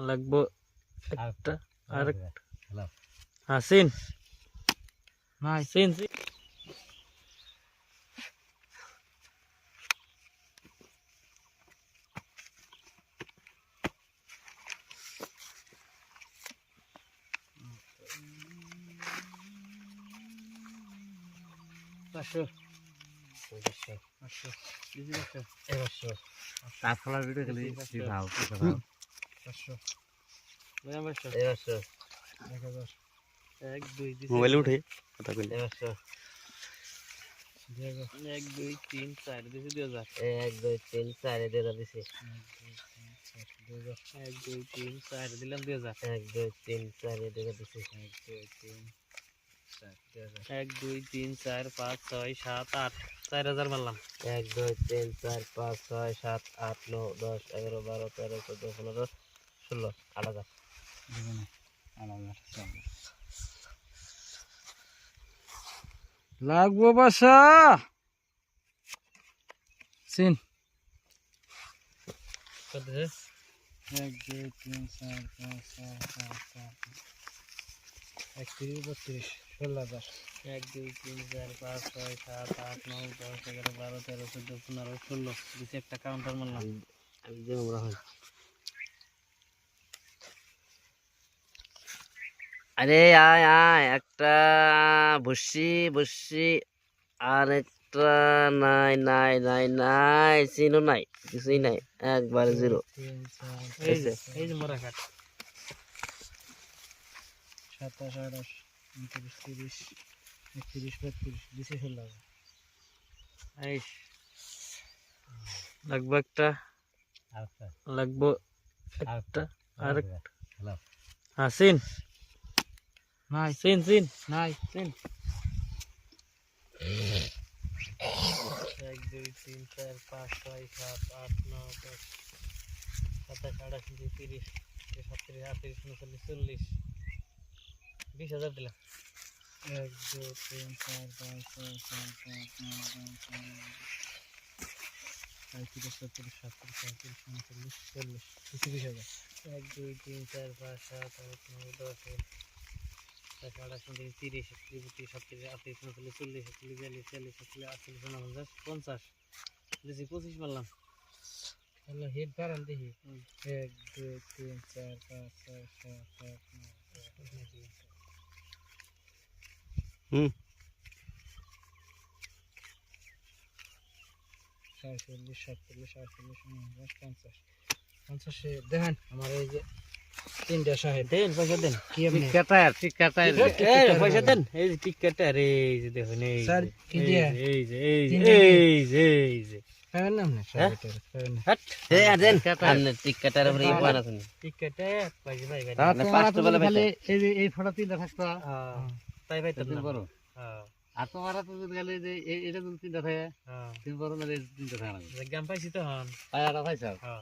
লাগবো একটা আর হাসিন নাই সিন 500 500 দিদি 500 কাফলার ভিডিও খালি দিবাও 500 বয়াম 500 1000 1 2 দিদি মোবাইল উঠে কথা কই 500 1 2 3 4 দিছি 2000 1 2 3 4 2000 দিছি 1 2 3 4 দিলাম 2000 1 2 3 4 2000 দিছি 1 2 3 4 5 6 7 8 4000 মারলাম 1 2 3 4 5 6 7 8 9 10 11 12 13 14 15 16 8000 লাগবো বাসা সিন কত রে 1 2 3 4 5 6 7 8 31 32 16000 1 2 3 4 5 6 7 8 9 10 11 12 13 14 15 16 দিছে একটা কাউন্টার মারলাম আমি যে আমরা হয় আরে আয় আয় একটা বসি আর একটা নাই সিনও নাই কিছুই নাই একবার জিরো এই যে মোরা কাট 27 28 29 30 31 32 দিছে 16000 আইস লাগবে একটা লাগবো একটা আর হাসিন নাই সিন নাই সিন 1 2 3 4 5 6 7 8 9 10 27 28 30 37 38 39 40 20000 দিলাম 1 2 3 4 5 6 7 8 9 10 11 12 13 14 15 16 17 18 19 20 1 2 3 4 5 7 8 9 10 30 31 37 38 39 40 41 42 43 44 45 দিছি 25 মারলাম আল্লাহ হেড বারান দেখি 1 2 3 4 5 6 7 8 9 46 47 48 50 দেখেন আমার এই যে তিনটা সাহেব দেন পয়সা দেন কি আপনি টিকাটা পয়সা দেন এই যে টিকাটা রে এই যে দেখুন এই স্যার কি দিয়া এই যে পাবেন না আপনি হাট এই দেন আপনি টিকাটার উপরে ইমান আছেন টিকাটা পয়সা ভাই আপনি 500 বলে খালি এই ফটো তিনটা থাকতো তাই ভাই তো বড় হ্যাঁ আর তোমারা তো গেলে যে এটা যদি তিনটা থাকে হ্যাঁ তিন বড় না তিনটা থাকে না গ্রাম পাইছি তো হন পায়াটা পাইছো হ্যাঁ